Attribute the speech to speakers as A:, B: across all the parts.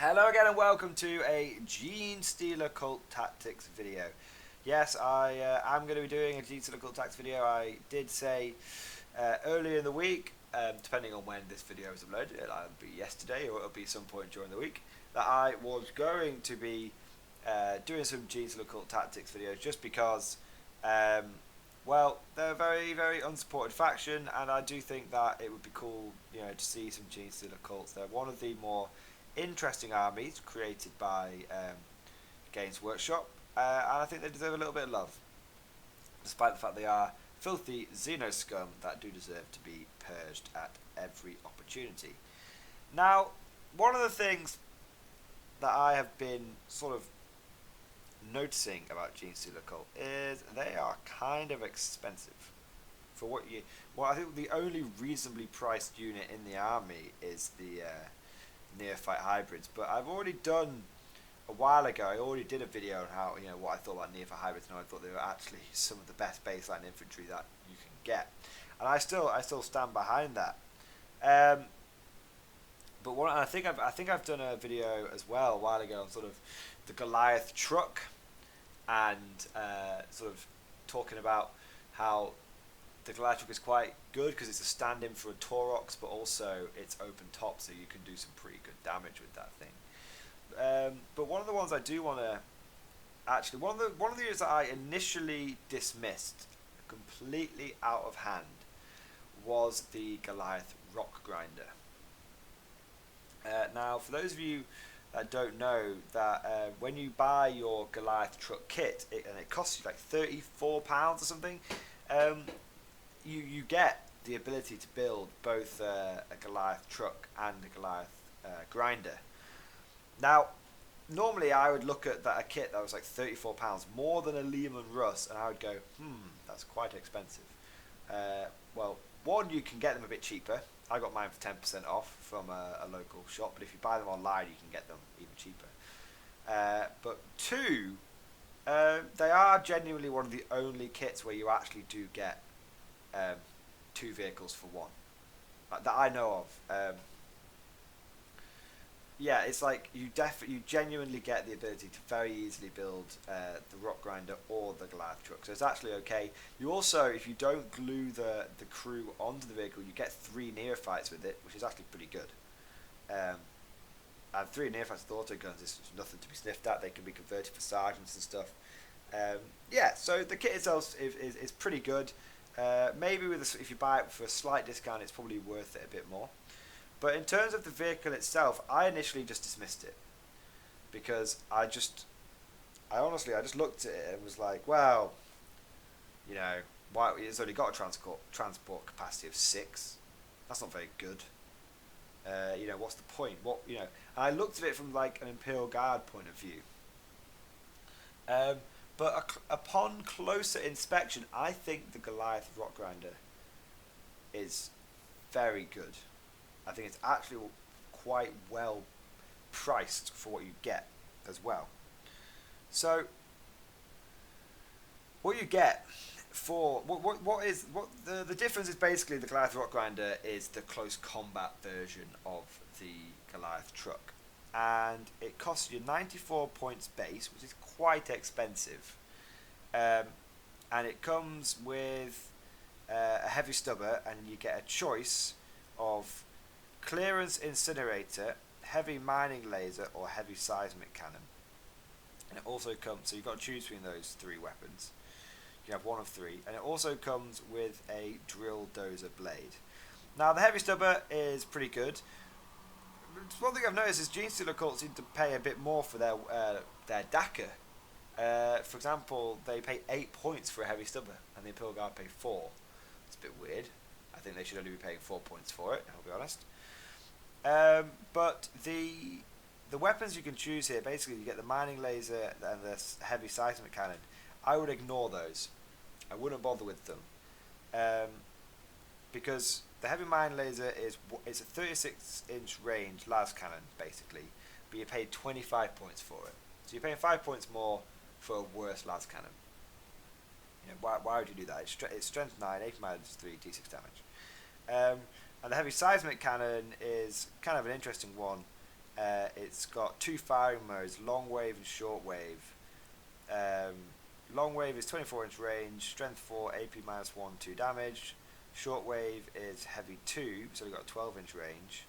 A: Hello again and welcome to a Genestealer Cult Tactics video. Yes, I am going to be doing a Genestealer Cult Tactics video. I did say earlier in the week, depending on when this video is uploaded, it'll either be yesterday or it'll be some point during the week, that I was going to be doing some Genestealer Cult Tactics videos just because, well, they're a very, very unsupported faction, and I do think that it would be cool, to see some Genestealer cults. They're one of the more interesting armies created by Games Workshop, and I think they deserve a little bit of love, despite the fact they are filthy Xeno scum that do deserve to be purged at every opportunity. Now, one of the things that I have been sort of noticing about Genestealer Cult is they are kind of expensive. For what you, well, I think the only reasonably priced unit in the army is the neophyte hybrids, but I've already done a while ago. I already did a video on how what I thought about neophyte hybrids, and I thought they were actually some of the best baseline infantry that you can get, and I still stand behind that. But I think I've done a video as well a while ago on sort of the Goliath truck, and sort of talking about how the Goliath truck is quite good because it's a stand-in for a Taurox, but also it's open top, so you can do some pretty good damage with that thing. But one of the ones I do want to actually one of the units that I initially dismissed completely out of hand was the Goliath Rockgrinder. Now, for those of you that don't know, that when you buy your Goliath truck kit, and it costs you like £34 or something, you get the ability to build both a Goliath truck and a Goliath grinder. Now, normally I would look at a kit that was like £34, more than a Lehman Russ, and I would go, that's quite expensive. Well, one, you can get them a bit cheaper. I got mine for 10% off from a local shop, but if you buy them online, you can get them even cheaper. But two, they are genuinely one of the only kits where you actually do get two vehicles for one, that I know of. Yeah, it's like you genuinely get the ability to very easily build the Rockgrinder or the Goliath truck. So it's actually okay. You also, if you don't glue the crew onto the vehicle, you get 3 neophytes with it, which is actually pretty good. And 3 neophytes with auto guns is nothing to be sniffed at. They can be converted for sergeants and stuff. Yeah, so the kit itself is pretty good. Maybe if you buy it for a slight discount, it's probably worth it a bit more. But in terms of the vehicle itself, I initially just dismissed it because I honestly just looked at it and was like, well, why it's only got a transport capacity of 6. That's not very good. What's the point? And I looked at it from like an Imperial Guard point of view. But upon closer inspection, I think the Goliath Rockgrinder is very good. I think it's actually quite well priced for what you get as well. So, what you get for the difference is basically the Goliath Rockgrinder is the close combat version of the Goliath truck, and it costs you 94 points base, which is quite expensive, and it comes with a heavy stubber, and you get a choice of clearance incinerator, heavy mining laser, or heavy seismic cannon. And it also comes, so you've got to choose between those 3 weapons. You have one of 3, and it also comes with a drill dozer blade. Now, the heavy stubber is pretty good. One thing I've noticed is Genestealer cults seem to pay a bit more for their DACA. For example, they pay 8 points for a heavy stubber, and the Imperial Guard pay 4. It's a bit weird. I think they should only be paying 4 points for it, I'll be honest. But the weapons you can choose here, basically you get the mining laser and the heavy seismic cannon. I would ignore those. I wouldn't bother with them. Because the heavy mining laser it's a 36-inch range las cannon, basically, but you pay 25 points for it. So you're paying 5 points more for a worse las cannon. Why would you do that? It's strength 9, 8 minus 3, d6 damage. And the heavy seismic cannon is kind of an interesting one It's got 2 firing modes, long wave and short wave. Long wave is 24-inch range, strength 4, AP minus 1, 2 damage. Short wave is heavy 2, so we've got a 12-inch range.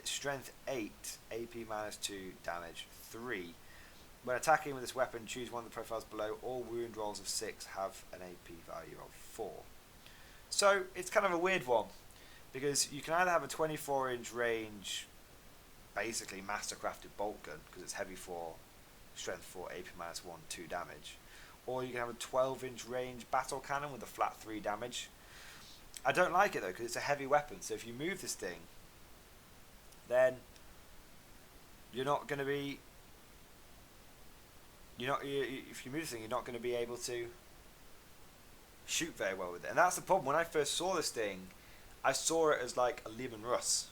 A: Strength 8, AP minus 2, damage 3. When attacking with this weapon, choose one of the profiles below. All wound rolls of 6 have an AP value of 4. So it's kind of a weird one, because you can either have a 24-inch range, basically mastercrafted bolt gun, because it's heavy 4, strength 4, AP minus 1, 2 damage. Or you can have a 12-inch range battle cannon with a flat 3 damage. I don't like it though, because it's a heavy weapon, so if you move this thing, then you're not going to be... if you move this thing, you're not going to be able to shoot very well with it. And that's the problem. When I first saw this thing, I saw it as like a Lehman Russ.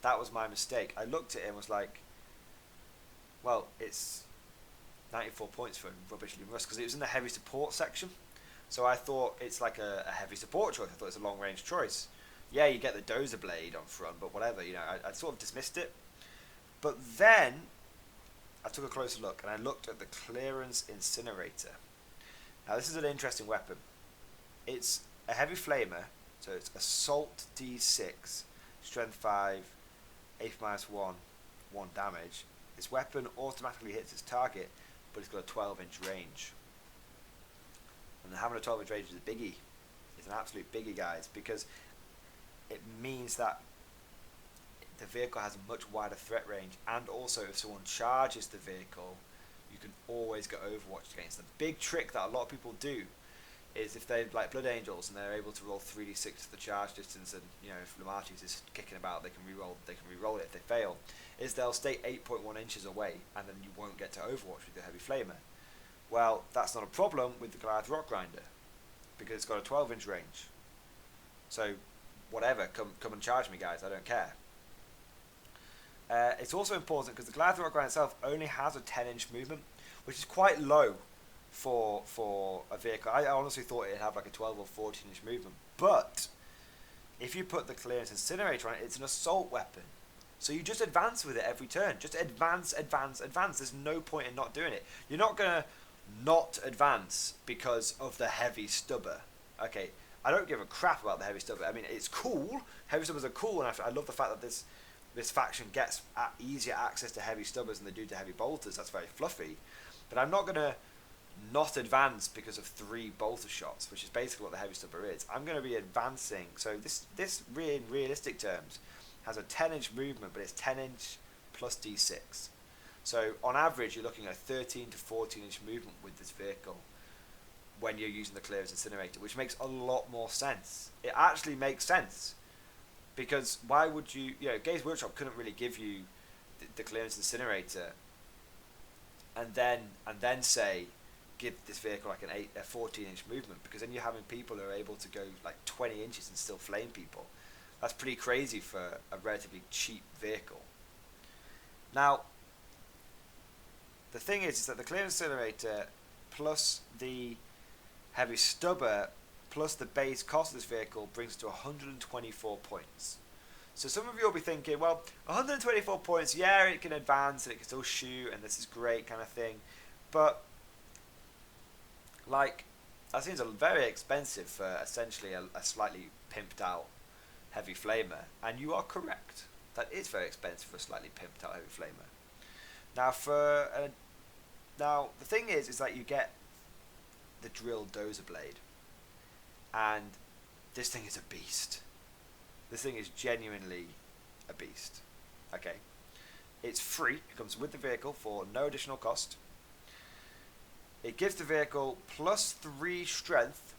A: That was my mistake. I looked at it and was like, well, it's 94 points for rubbish Lehman Russ, because it was in the heavy support section. So I thought it's like a heavy support choice. I thought it's a long range choice. Yeah, you get the dozer blade on front, but whatever, I sort of dismissed it. But then I took a closer look and I looked at the clearance Incinerator. Now this is an interesting weapon. It's a heavy flamer, so it's assault D6, strength 5, AP minus 1, 1 damage. This weapon automatically hits its target, but it's got a 12-inch range. And having a 12-inch range is a biggie. It's an absolute biggie, guys, because it means that the vehicle has a much wider threat range, and also if someone charges the vehicle, you can always get overwatched against them. The big trick that a lot of people do is if they're like Blood Angels and they're able to roll 3d6 to the charge distance, and if Lamartius is kicking about, they can re-roll it if they fail, is they'll stay 8.1 inches away and then you won't get to overwatch with the heavy flamer. Well, that's not a problem with the Goliath Rockgrinder, because it's got a 12-inch range. So whatever, come and charge me, guys, I don't care. It's also important because the Goliath Rockgrinder itself only has a 10-inch movement, which is quite low for a vehicle. I honestly thought it'd have like a 12 or 14-inch movement, but if you put the clearance Incinerator on it, it's an assault weapon. So you just advance with it every turn. Just advance, advance, advance. There's no point in not doing it. You're not going to not advance because of the heavy stubber. Okay, I don't give a crap about the heavy stubber. I mean, it's cool. Heavy stubbers are cool, and I love the fact that this faction gets easier access to heavy stubbers than they do to heavy bolters. That's very fluffy. But I'm not going to not advance because of 3 bolter shots, which is basically what the heavy stubber is. I'm going to be advancing. So this in realistic terms has a 10-inch movement, but it's 10-inch plus D6. So on average, you're looking at 13 to 14-inch movement with this vehicle when you're using the clearance Incinerator, which makes a lot more sense. It actually makes sense, because why would you? Games Workshop couldn't really give you the clearance Incinerator and then say give this vehicle like a 14-inch movement, because then you're having people who are able to go like 20 inches and still flame people. That's pretty crazy for a relatively cheap vehicle. Now, the thing is that the clearance Incinerator plus the heavy stubber plus the base cost of this vehicle brings it to 124 points. So some of you will be thinking, well, 124 points, yeah, it can advance and it can still shoot and this is great kind of thing. But, like, that seems very expensive for essentially a slightly pimped out heavy flamer. And you are correct. That is very expensive for a slightly pimped out heavy flamer. Now, the thing is that you get the drilled dozer blade. And this thing is a beast. This thing is genuinely a beast. Okay. It's free. It comes with the vehicle for no additional cost. It gives the vehicle plus 3 strength.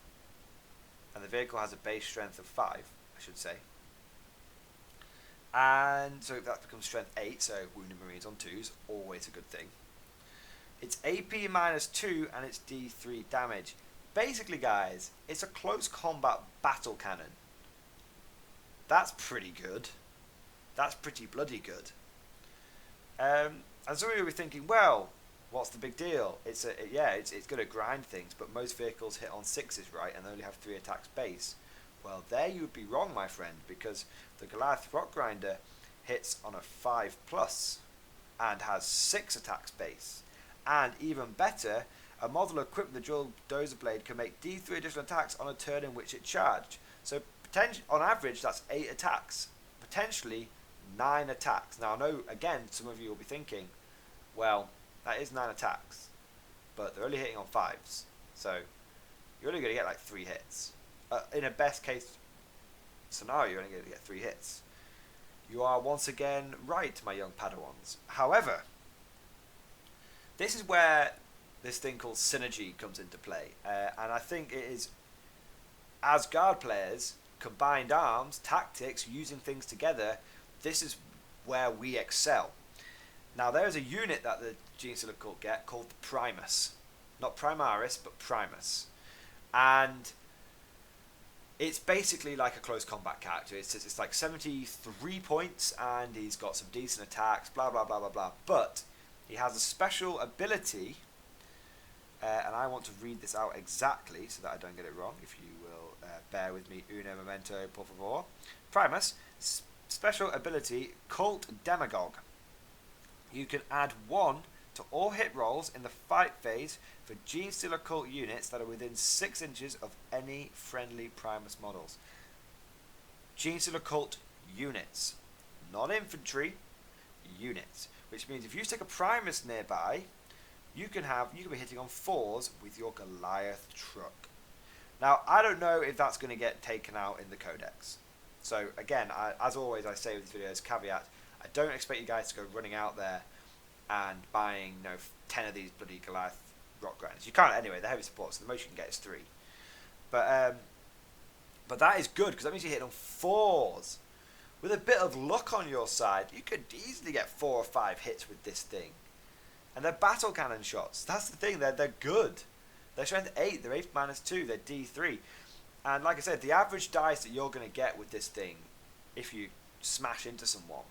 A: And the vehicle has a base strength of 5, I should say. And so that becomes strength 8, so wounded marines on 2s, always a good thing. It's AP minus 2 and it's D3 damage. Basically, guys, it's a close combat battle cannon. That's pretty good. That's pretty bloody good. And some of you will be thinking, well, what's the big deal? It's going to grind things, but most vehicles hit on 6s, right, and they only have 3 attacks base. Well, there you would be wrong, my friend, because the Goliath Rockgrinder hits on a 5+, and has 6 attacks base. And even better, a model equipped with the dual dozer blade can make D3 additional attacks on a turn in which it charged. So on average, that's 8 attacks. Potentially 9 attacks. Now I know, again, some of you will be thinking, well, that is 9 attacks, but they're only hitting on 5s. So you're only going to get like 3 hits. In a best case scenario, you're only going to get 3 hits. You are once again right, my young Padawans. However, this is where this thing called synergy comes into play. And I think it is, as guard players, combined arms, tactics, using things together, this is where we excel. Now, there is a unit that the Genestealer cult get called the Primus. Not Primaris, but Primus. And it's basically like a close combat character. It's like 73 points, and he's got some decent attacks, blah, blah, blah, blah, blah. But he has a special ability, and I want to read this out exactly so that I don't get it wrong, if you will bear with me. Uno momento, por favor. Primus, special ability, Cult Demagogue. You can add 1 to all hit rolls in the fight phase for Genestealer cult units that are within 6 inches of any friendly Primus models. Genestealer cult units, not infantry, units. Which means if you stick a Primus nearby, you can be hitting on 4s with your Goliath truck. Now, I don't know if that's going to get taken out in the codex. So again, as always, I say with these videos, caveat: I don't expect you guys to go running out there and buying 10 of these bloody Goliath Rockgrinders. You can't anyway. They're heavy support, so the most you can get is 3. But that is good, because that means you're hitting on 4s. With a bit of luck on your side, you could easily get 4 or 5 hits with this thing. And they're battle cannon shots. That's the thing. They're good. They're strength 8. They're 8 -2. They're D3. And like I said, the average dice that you're going to get with this thing, if you smash into someone,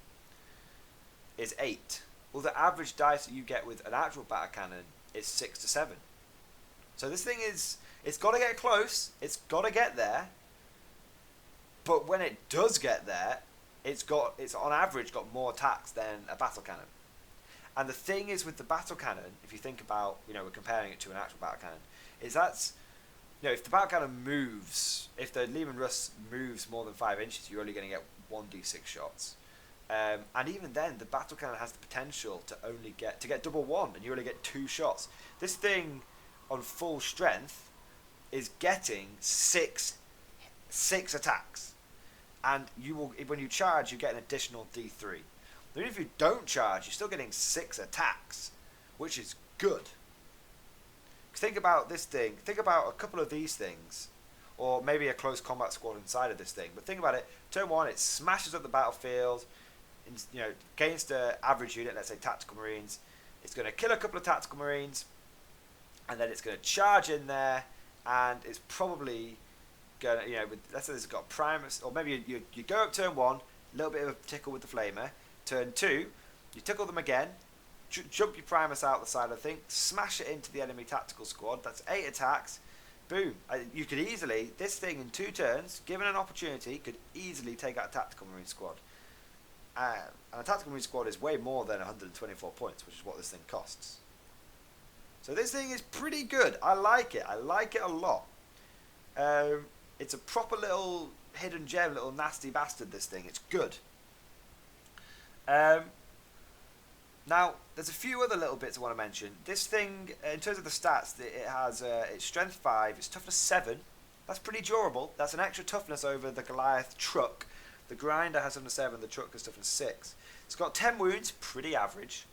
A: is 8. Well, the average dice that you get with an actual battle cannon is 6 to 7. So this thing it's got to get close. It's got to get there. But when it does get there, it's on average got more attacks than a battle cannon. And the thing is with the battle cannon, if you think about, we're comparing it to an actual battle cannon, is that's, if the battle cannon moves, if the Lehman Russ moves more than 5 inches, you're only going to get 1d6 shots. And even then, the battle cannon has the potential to get double 1, and you only get 2 shots. This thing, on full strength, is getting 6 attacks. And when you charge, you get an additional D3. Even if you don't charge, you're still getting 6 attacks, which is good. Think about this thing. Think about a couple of these things, or maybe a close combat squad inside of this thing. But think about it. Turn 1, it smashes up the battlefield. Against an average unit, let's say tactical marines, it's going to kill a couple of tactical marines, and then it's going to charge in there, and it's probably going to, let's say it's got Primus, or maybe you go up turn 1, a little bit of a tickle with the flamer. Turn 2, you tickle them again, jump your Primus out the side of the thing, smash it into the enemy tactical squad. That's 8 attacks. Boom. You could easily, this thing in 2 turns, given an opportunity, could easily take out a tactical marine squad. And a tactical marine squad is way more than 124 points, which is what this thing costs. So this thing is pretty good. I like it. I like it a lot. It's a proper little hidden gem, little nasty bastard, this thing. It's good. Now, there's a few other little bits I want to mention. This thing, in terms of the stats, it has it's strength 5, it's toughness 7. That's pretty durable. That's an extra toughness over the Goliath truck. The Grinder has toughness 7, the truck has toughness 6. It's got 10 wounds, pretty average.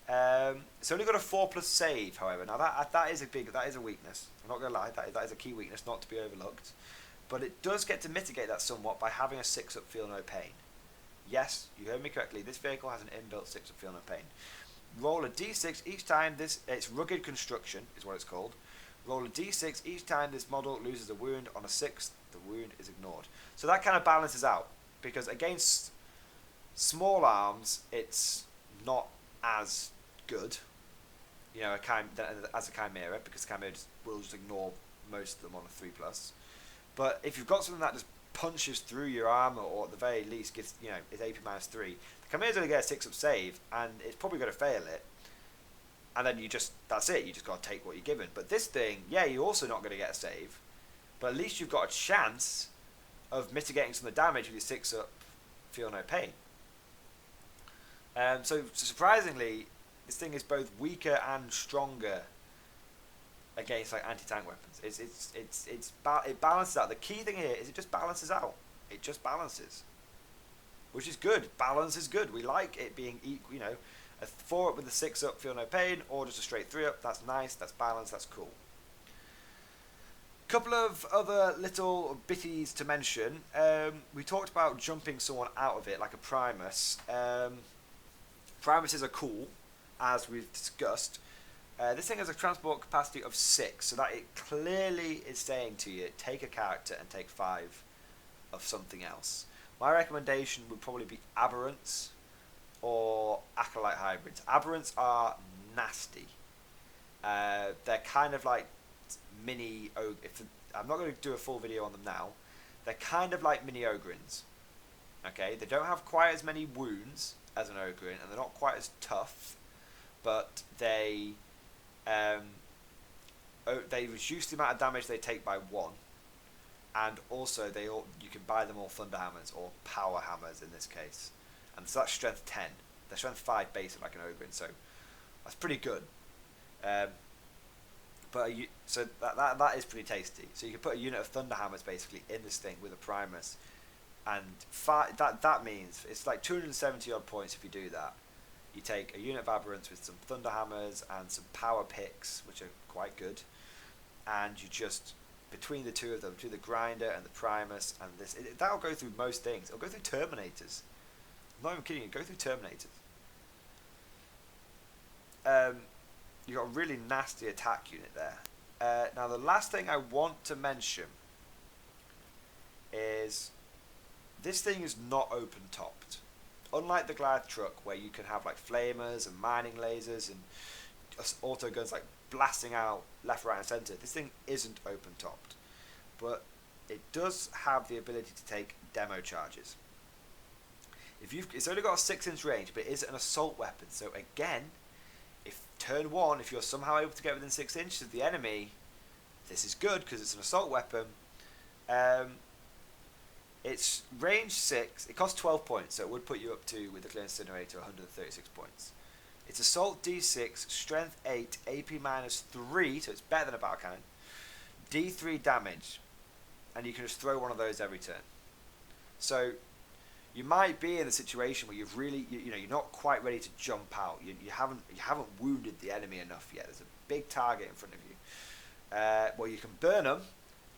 A: It's only got a 4+ save, however. Now that is a weakness. I'm not going to lie, that is a key weakness, not to be overlooked. But it does get to mitigate that somewhat by having a 6-up feel no pain. Yes, you heard me correctly. This vehicle has an inbuilt 6-up feel no pain. Roll a d6 each time it's rugged construction is what it's called. Roll a d6 each time this model loses a wound. On a 6th, the wound is ignored. So that kind of balances out, because against small arms, it's not as good, as a Chimera, because Chimera will just ignore most of them on a 3+. But if you've got something that just punches through your armor, or at the very least gives, is AP -3, Khamir's only get a 6-up save, and it's probably going to fail it. And then that's it. You just got to take what you're given. But this thing, yeah, you're also not going to get a save, but at least you've got a chance of mitigating some of the damage with your 6-up Feel No Pain. So surprisingly, this thing is both weaker and stronger against like anti-tank weapons. It balances out. The key thing here is it just balances out. It just balances, which is good. Balance is good. We like it being equal. You know, a 4-up with a 6-up Feel No Pain, or just a straight 3-up. That's nice. That's balanced. That's cool. Couple of other little bitties to mention. We talked about jumping someone out of it like a Primus. Primuses are cool, as we've discussed. This thing has a transport capacity of 6, so that it clearly is saying to you, take a character and take 5 of something else. My recommendation would probably be Aberrants or Acolyte Hybrids. Aberrants are nasty. They're kind of like mini... I'm not going to do a full video on them now. They're kind of like mini Ogrins. Okay, they don't have quite as many wounds as an Ogrin, and they're not quite as tough, but they reduce the amount of damage they take by 1, and also you can buy them all Thunder Hammers or Power Hammers in this case, and so that's strength 10. They're strength 5 basic like an Ogrin, so that's pretty good. So that is pretty tasty. So you can put a unit of Thunder Hammers basically in this thing with a Primus, and that means it's like 270 odd points if you do that. You take a unit of Aberrants with some Thunder Hammers and some Power Picks, which are quite good, and you just, between the two of them, do the Grinder and the Primus, and that'll go through most things. It'll go through Terminators. I'm not even kidding you, go through Terminators. You've got a really nasty attack unit there. Now the last thing I want to mention is this thing is not open topped. Unlike the Goliath truck, where you can have like flamers and mining lasers and auto guns like blasting out left, right, and centre, this thing isn't open topped, but it does have the ability to take demo charges. It's only got a 6-inch range, but it is an assault weapon. So again, if turn 1, if you're somehow able to get within 6 inches of the enemy, this is good because it's an assault weapon. It's range 6. It costs 12 points, so it would put you up to, with the Incinerator, 136 points. It's assault D6, strength 8, AP minus 3, so it's better than a battle cannon. D3 damage, and you can just throw one of those every turn. So you might be in a situation where you've really, you're not quite ready to jump out. You haven't wounded the enemy enough yet. There's a big target in front of you. Well, you can burn them,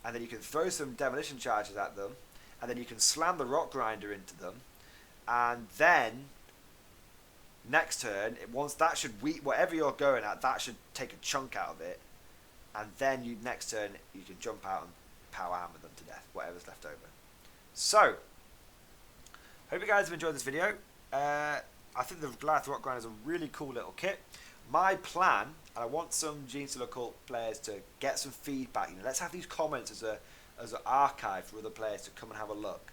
A: and then you can throw some demolition charges at them, and then you can slam the Rockgrinder into them, and then next turn, once that should whatever you're going at, that should take a chunk out of it, and then next turn you can jump out and power hammer them to death, whatever's left over. So, hope you guys have enjoyed this video. I think the Goliath Rockgrinder is a really cool little kit. My plan, and I want some Genestealer Cult players to get some feedback. Let's have these comments as an archive for other players to come and have a look.